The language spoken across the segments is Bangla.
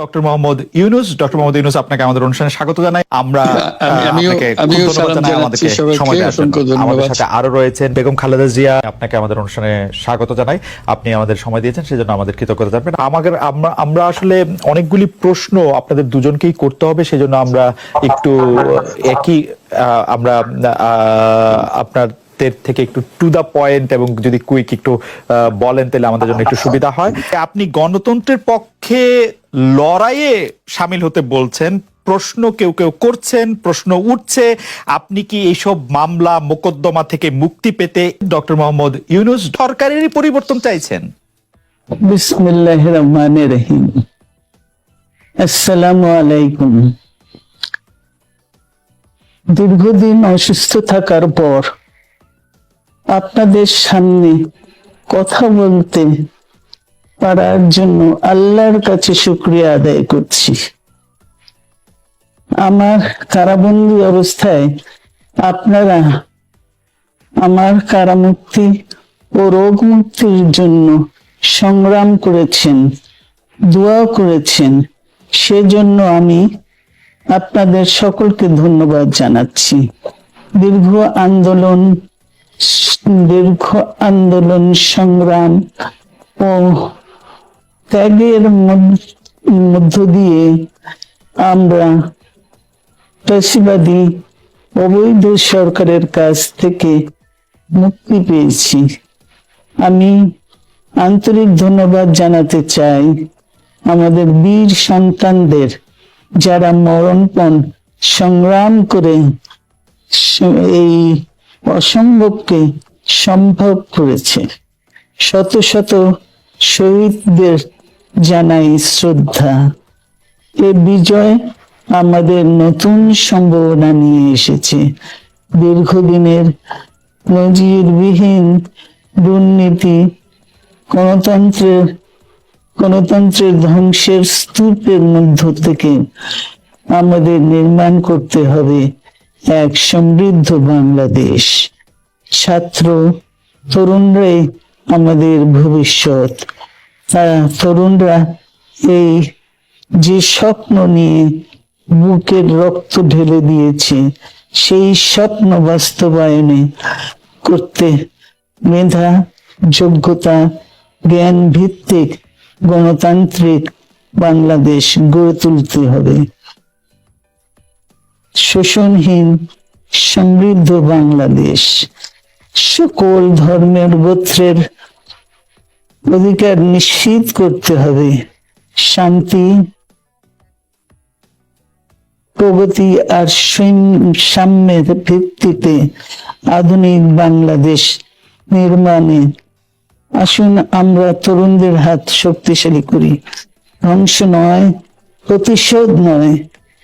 ডক্টর মোহাম্মদ ইউনূস, আপনাকে আমাদের অনুষ্ঠানে স্বাগত জানাই। আমরা আমিও সালাম জানাচ্ছি সবাইকে, অসংখ্য ধন্যবাদ। আমাদের সাথে আরো রয়েছেন বেগম খালেদা জিয়া, আপনাকে আমাদের অনুষ্ঠানে স্বাগত জানাই। আপনি আমাদের সময় দিয়েছেন, সেজন্য আমাদের কৃতজ্ঞতা জানাবেন। আমরা আসলে অনেকগুলি প্রশ্ন আপনাদের দুজনকেই করতে হবে, সেজন্য আমরা একটু আমরা আপনার থেকে একটু টু দা পয়েন্ট এবং যদি কুইক একটু বলেন তাহলে আমাদের জন্য একটু সুবিধা হয়। আপনি গণতন্ত্রের পক্ষে লড়াইয়ে শামিল হতে বলছেন, প্রশ্ন কেউ করছেন, প্রশ্ন উঠছে, আপনি কি এইসব মামলা মোকদ্দমা থেকে মুক্তি পেতে ডক্টর মোহাম্মদ ইউনূস সরকারেরই পরিবর্তন চাইছেন? বিসমিল্লাহির রহমানির রহিম। আসসালামু আলাইকুম। দীর্ঘদিন অসুস্থ থাকার পর আপনাদের সামনে কথা বলতে পারার জন্য আল্লাহর কাছে শুকরিয়া আদায় করছি। আমার কারাবন্দী অবস্থায় আপনারা আমার কারামুক্তি ও রোগ মুক্তির জন্য সংগ্রাম করেছেন, দোয়া করেছেন, সেজন্য আমি আপনাদের সকলকে ধন্যবাদ জানাচ্ছি। দীর্ঘ আন্দোলন সংগ্রাম ও ত্যাগের মধ্য দিয়ে আমরা ফ্যাসিবাদী অবৈধ সরকারের কাছ থেকে মুক্তি পেয়েছি। আমি আন্তরিক ধন্যবাদ জানাতে চাই আমাদের বীর সন্তানদের, যারা মরণপণ সংগ্রাম করে এই অসম্ভবকে সম্ভব করেছে। শত শত শহীদদের জানাই শ্রদ্ধা। এ বিজয় আমাদের নতুন সম্ভাবনা নিয়ে এসেছে। দীর্ঘদিনের নজিরবিহীন দুর্নীতি, গণতন্ত্রের ধ্বংসের স্তূপের মধ্য থেকে আমাদের নির্মাণ করতে হবে এক সমৃদ্ধ বাংলাদেশ। ছাত্র তরুণরাই আমাদের ভবিষ্যৎ। তরুণরা এই যে স্বপ্ন নিয়ে বুকের রক্ত ঢেলে দিয়েছে, সেই স্বপ্ন বাস্তবায়নে করতে মেধা, যোগ্যতা, জ্ঞান ভিত্তিক গণতান্ত্রিক বাংলাদেশ গড়ে তুলতে হবে। শোষণহীন সমৃদ্ধ বাংলাদেশ। সকল ধর্মের গোত্রের অধিকার নিশ্চিত করতে হবে। শান্তি, প্রগতি আর সাম্যের ভিত্তিতে আধুনিক বাংলাদেশ নির্মাণে আসুন আমরা তরুণদের হাত শক্তিশালী করি। ধ্বংস নয়, প্রতিশোধ নয়,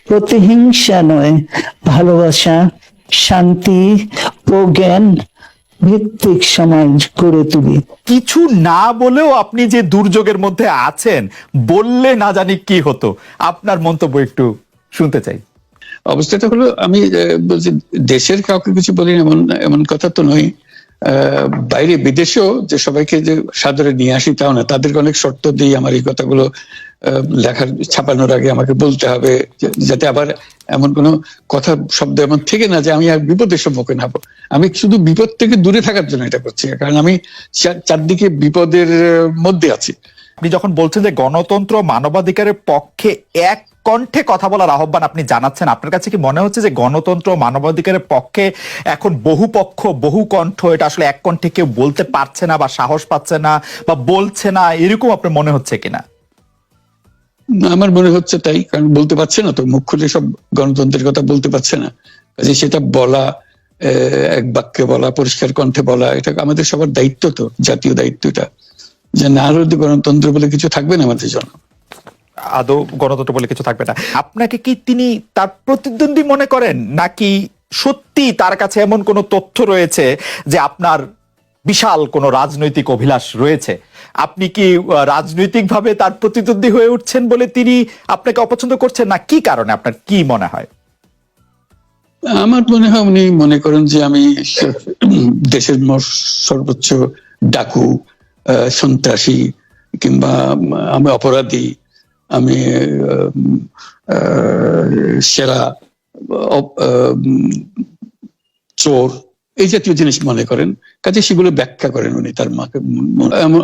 প্রতিহিংসা নয়, ভালোবাসা, শান্তি ও জ্ঞান ভিত্তিক সমাজ গড়ে তুলি। কিছু না বলেও আপনি যে দুর্যোগের মধ্যে আছেন, বললে না জানি কি হতো, আপনার মন্তব্য একটু শুনতে চাই। অবস্থাটা হলো, আমি বলছি দেশের কাউকে কিছু বলি এমন কথা তো নয়। বাইরে বিদেশেও যে সবাইকে যে সাদরে নিয়ে আসি তাও না, তাদেরকে অনেক শর্ত দিই আমার এই কথাগুলো লেখার ছাপানোর আগে আমাকে বলতে হবে, যাতে আবার এমন কোনো কথা শব্দ এমন থেকে না যে আমি আর বিপদের সম্মুখীন হবো। আমি শুধু বিপদ থেকে দূরে থাকার জন্য এটা করছি, কারণ আমি চারদিকে বিপদের মধ্যে আছি। আপনি যখন বলছেন যে গণতন্ত্র মানবাধিকারের পক্ষে এক কণ্ঠে কথা বলার আহ্বান আপনি জানাচ্ছেন, আপনার কাছে কি মনে হচ্ছে যে গণতন্ত্র মানবাধিকারের পক্ষে এখন বহু পক্ষ বহু কণ্ঠ, এটা আসলে এক কণ্ঠে কেউ বলতে পারছে না বা সাহস পাচ্ছে না বা বলছে না, এরকম আপনার মনে হচ্ছে কিনা? আমার মনে হচ্ছে তাই, কারণ বলতে পারছে না তো, মুখ খুলে সব গণতন্ত্রের কথা বলতে পারছে না। কাজে সেটা বলা, এক বাক্যে বলা, পরিষ্কার কণ্ঠে বলা, এটা আমাদের সবার দায়িত্ব, তো জাতীয় দায়িত্ব এটা, যে না হলে গণতন্ত্র বলে কিছু থাকবে না আমাদের জন্য। আদৌ গণতন্ত্র বলে কিছু থাকবে না। আপনাকে কি তিনি তার প্রতিদ্বন্দ্বী মনে করেন, নাকি সত্যি তার কাছে এমন কোনো তথ্য রয়েছে যে আপনার বিশাল কোনো রাজনৈতিক অভিলাষ রয়েছে? আপনি কি রাজনৈতিকভাবে তার প্রতিদ্বন্দ্বী হয়ে উঠছেন বলে তিনি আপনাকে অপছন্দ করছেন, না কি কারণে, আপনার কি মনে হয়? আমার মনে হয় উনি মনে করেন যে আমি দেশের সর্বোচ্চ ডাকু, সন্ত্রাসী, কিংবা আমি অপরাধী, আমি সেরা চোর এই জাতীয় জিনিস মনে করেন, কাজে সেগুলো ব্যাখ্যা করেন উনি তার মাকে,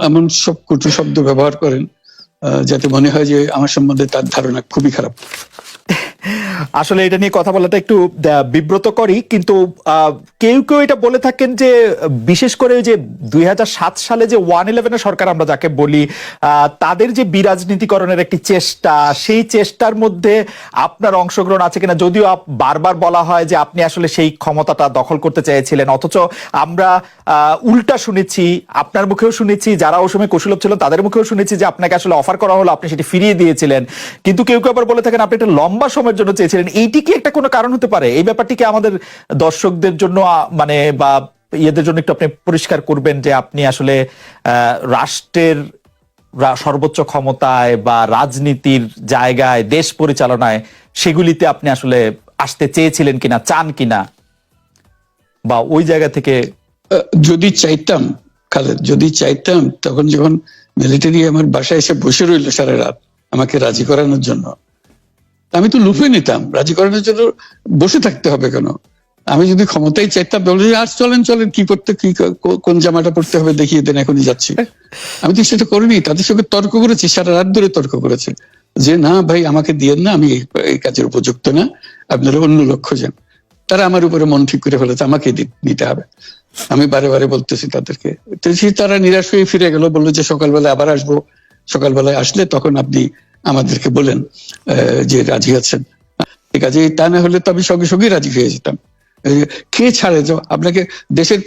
এমন সব কটু শব্দ ব্যবহার করেন যাতে মনে হয় যে আমার সম্বন্ধে তার ধারণা খুবই খারাপ। আসলে এটা নিয়ে কথা বলাটা একটু বিব্রতকরই, কিন্তু কেউ কেউ এটা বলে থাকেন যে বিশেষ করে যে 2007 সালে যে 111 সরকার আমরা যাকে বলি, তাদের যে বিরাজনীতিকরণের একটি চেষ্টা, সেই চেষ্টার মধ্যে আপনার অংশগ্রহণ আছে কিনা। যদিও বারবার বলা হয় যে আপনি আসলে সেই ক্ষমতাটা দখল করতে চেয়েছিলেন, অথচ আমরা উল্টা শুনেছি, আপনার মুখেও শুনেছি, যারা ওই সময় কুশলভ ছিলেন তাদের মুখেও শুনেছি যে আপনাকে আসলে অফার করা হলো, আপনি সেটি ফিরিয়ে দিয়েছিলেন। কিন্তু কেউ কেউ আবার বলে থাকেন আপনি একটা লম্বা সময়ের জন্য চেয়েছিলেন। এইটি কি একটা কোনো কারণ হতে পারে? এই ব্যাপারটিকে আমাদের দর্শকদের জন্য মানে বা ইয়েদের জন্য একটু আপনি পরিষ্কার করবেন যে আপনি আসলে রাষ্ট্রের সর্বোচ্চ ক্ষমতায় বা রাজনীতির জায়গায়, দেশ পরিচালনায়, সেগুলিতে আপনি আসলে আসতে চেয়েছিলেন কিনা, চান কিনা, বা ওই জায়গা থেকে। যদি চাইতাম খালেদ, যদি চাইতাম, তখন যখন মিলিটারি আমার বাসায় এসে বসে রইল সারা রাত আমাকে রাজি করানোর জন্য, আমি তো লুফে নিতাম। রাজি করানোর জন্য বসে থাকতে হবে কেন? আমি যদি ক্ষমতায় চাইতাম বলে আর চলেন চলেন, কি করতে, কি কোন জামাটা পড়তে হবে দেখিয়ে দেন, এখনই যাচ্ছি। আমি তো সেটা করিনি, তাদের সঙ্গে তর্ক করেছি, সারা রাত ধরে তর্ক করেছে যে না ভাই আমাকে দিয়েন না, আমি এই কাজের উপযুক্ত না, আপনারা অন্য লক্ষ্য যান। তারা আমার উপরে মন ঠিক করে ফেলেছে আমাকে নিতে হবে। আমি বারে বারে বলতেছি তাদেরকে, তো তারা নিরাশ হয়ে ফিরে গেল, বললো যে সকালবেলা আবার আসবো, সকালবেলায় আসলে তখন আপনি আমাদেরকে বলেন যে রাজি আছেন। ঠিক আছে, তা না হলে তো আমি সঙ্গে সঙ্গে রাজি হয়ে যেতাম। কে ছাড়ে যে আপনাকে দেশের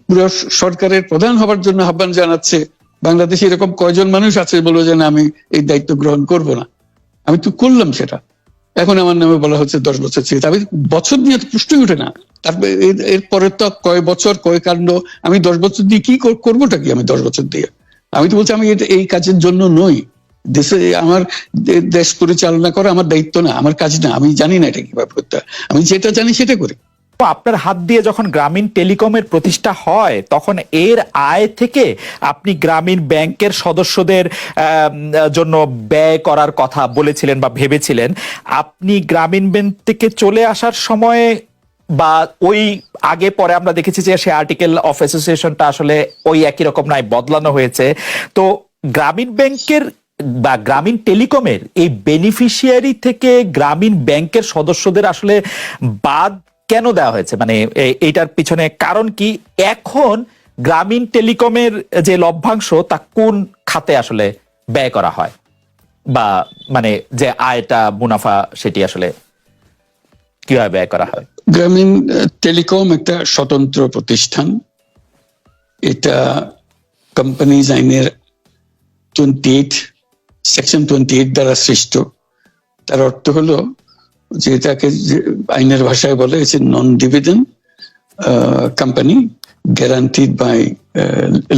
পুরো সরকারের প্রধান হবার জন্য আহ্বান জানাচ্ছে, বাংলাদেশে এরকম কয়জন মানুষ আছে বলবো যে না আমি এই দায়িত্ব গ্রহণ করব না? আমি তো করলাম সেটা। এখন আমার নামে বলা হচ্ছে 10 বছর ছিল, আমি বছর দিয়ে প্রশ্নই উঠে না। তারপরে এরপরে তো কয় বছর কয় কাণ্ড, আমি 10 বছর দিয়ে কি করবোটা কি? আমি 10 বছর দিয়ে, আমি তো বলছি আমি এই কাজের জন্য নই। দেশে আমার দেশ পরিচালনা করা আমার দায়িত্ব না, আমার কাজ না, আমি জানি না এটা কিভাবে করতে হয়, আমি যেটা জানি সেটা করি। আপনার হাত দিয়ে যখন গ্রামীণ টেলিকমের প্রতিষ্ঠা হয়, তখন এর আয় থেকে আপনি গ্রামীণ ব্যাংকের সদস্যদের জন্য ব্যয় করার কথা বলেছিলেন বা ভেবেছিলেন। আপনি গ্রামীণ ব্যাংক থেকে চলে আসার সময় বা ওই আগে পরে আমরা দেখেছি যে সে আর্টিকেল অফ অ্যাসোসিয়েশনটা আসলে ওই একই রকম নাই, বদলানো হয়েছে। তো গ্রামীণ ব্যাংকের বা গ্রামীণ টেলিকমের এই বেনিফিশিয়ারি থেকে গ্রামীণ ব্যাংকের সদস্যদের আসলে বাদ কেন দেওয়া হয়েছে? মানে এইটার পিছনে কারণ কি? এখন গ্রামীণ টেলিকমের যে লভ্যাংশ তা কোন খাতে আসলে ব্যয় করা হয়, বা মানে যে আয়টা, মুনাফা, সেটি আসলে কিভাবে ব্যয় করা হয়? গ্রামীণ টেলিকম একটা স্বতন্ত্র প্রতিষ্ঠান। এটা কোম্পানিজ আইনের 28 সেকশন 28 দ্বারা সৃষ্ট। তার অর্থ হলো যে এটাকে আইনের ভাষায় বলে হচ্ছে non dividend company, guaranteed by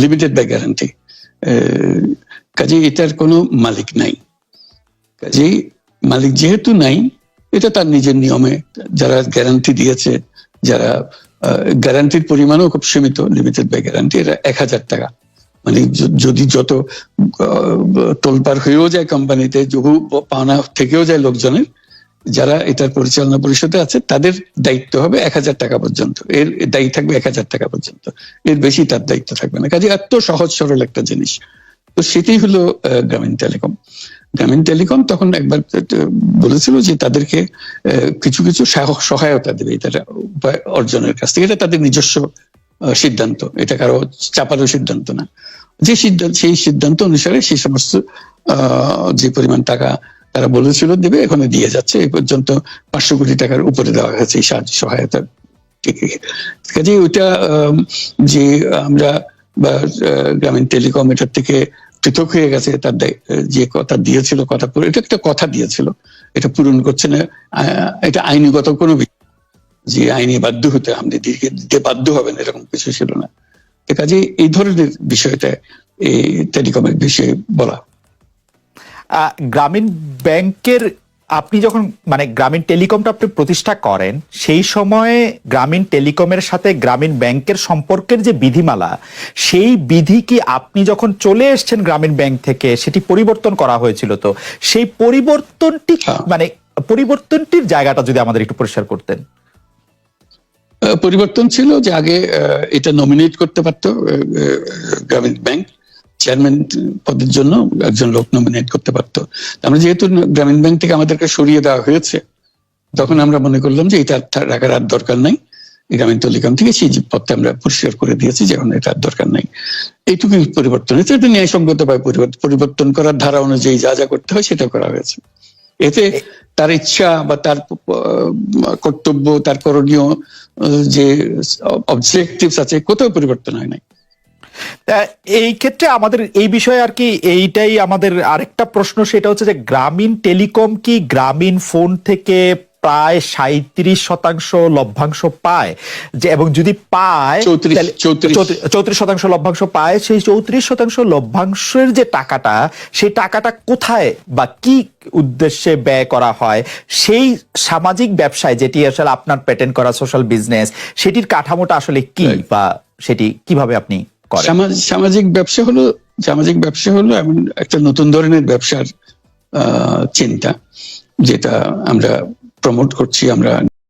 limited by guarantee. কাজেই এটার কোনো মালিক নাই। কাজেই মালিক যেহেতু নাই, এটা তার নিজের নিয়মে যারা গ্যারান্টি দিয়েছে, যারা গ্যারান্টির পরিমাণও খুব সীমিত, লিমিটেড বাই গ্যারান্টি, এটা 1000 টাকা। মানে যদি যত তোলপাড় হয়েও যায় কোম্পানিতে, বহু পাওনা থেকেও যায় লোকজনের, যারা এটার পরিচালনা পরিষদে আছে তাদের দায়িত্ব হবে 1000 টাকা পর্যন্ত, এর দায়ী থাকবে 1000 টাকা পর্যন্ত, এর বেশি তার দায়িত্ব থাকবে না। কাজে এত সহজ সরল একটা জিনিস। তো সেটাই হলো গ্রামীণ টেলিকম। গ্রামীণ টেলিকম তখন একবার বলেছিল যে তাদেরকে কিছু কিছু সহায়তা দেবে এটা উপায় অর্জনের কাছ থেকে। এটা তাদের নিজস্ব সিদ্ধান্ত, এটা কারো চাপারও সিদ্ধান্ত না। যে সিদ্ধান্ত, সেই সিদ্ধান্ত অনুসারে সেই সমস্ত যে পরিমাণ টাকা তারা বলেছিল দেবে, এখানে দিয়ে যাচ্ছে। এই পর্যন্ত 500 কোটি টাকার উপরে দেওয়া হয়েছে এই সাহায্য সহায়তা। কাজে ওইটা যে আমরা বা গ্রামীণ টেলিকম এটার থেকে পৃথক হয়ে গেছে, তার যে কথা দিয়েছিল, কথা পুরো, এটা একটা কথা দিয়েছিল, এটা পূরণ করছে না, এটা আইনগত কোনো যে আইনে বাধ্য হতে আপনি দিতে বাধ্য হবেন এরকম কিছু ছিল না। কাজে এই ধরনের বিষয়টা এই টেলিকমের বিষয়ে বলা। গ্রামীণ ব্যাংকের আপনি যখন মানে গ্রামীণ টেলিকমটা আপনি প্রতিষ্ঠা করেন, সেই সময়ে গ্রামীণ টেলিকমের সাথে গ্রামীণ ব্যাংকের সম্পর্কের যে বিধিমালা, সেই বিধি কি আপনি যখন চলে এসেছেন গ্রামীণ ব্যাংক থেকে সেটি পরিবর্তন করা হয়েছিল? তো সেই পরিবর্তনটি মানে পরিবর্তনটির জায়গাটা যদি আমাদের একটু পরিষ্কার করতেন। পরিবর্তন ছিল যে আগে এটা নমিনেট করতে পারতো গ্রামীণ ব্যাংক, চেয়ারম্যান পদের জন্য একজন লোক নমিনেট করতে পারতো। আমরা যেহেতু গ্রামীণ ব্যাংক থেকে আমাদেরকে সরিয়ে দেওয়া হয়েছে, তখন আমরা মনে করলাম যে এটা রাখার আর দরকার নাই। গ্রামীণ টেলিকম থেকে সেই পদটা আমরা পরিষ্কার করে দিয়েছি যে এখন এটা আর দরকার নাই। এইটুকুই পরিবর্তন হয়েছে। এটা ন্যায়সঙ্গতভাবে পরিবর্তন করার ধারা অনুযায়ী যা যা করতে হয় সেটা করা হয়েছে। এতে তার ইচ্ছা বা তার কর্তব্য, তার করণীয় যে অবজেক্টিভস আছে, কোথাও পরিবর্তন হয় নাই। এই ক্ষেত্রে আমাদের এই বিষয়ে আর কি এইটাই আমাদের আরেকটা প্রশ্ন, সেটা হচ্ছে যে গ্রামীণ টেলিকম কি গ্রামীণ ফোন থেকে প্রায় 37% লভ্যাংশ পায়, যে এবং যদি পায় 34% লভ্যাংশ পায়, সেই 34% লভ্যাংশের যে টাকাটা, সেই টাকাটা কোথায় বা কি উদ্দেশ্যে ব্যয় করা হয়? সেই সামাজিক ব্যবসায় যেটি আসলে আপনার প্যাটেন্ট করা সোশ্যাল বিজনেস, সেটির কাঠামোটা আসলে কি বা সেটি কিভাবে আপনি করেন? সামাজিক ব্যবসা হলো এমন একটা নতুন ধরনের ব্যবসার চিন্তা, যেটা আমরা প্রমোট করছি, আমরা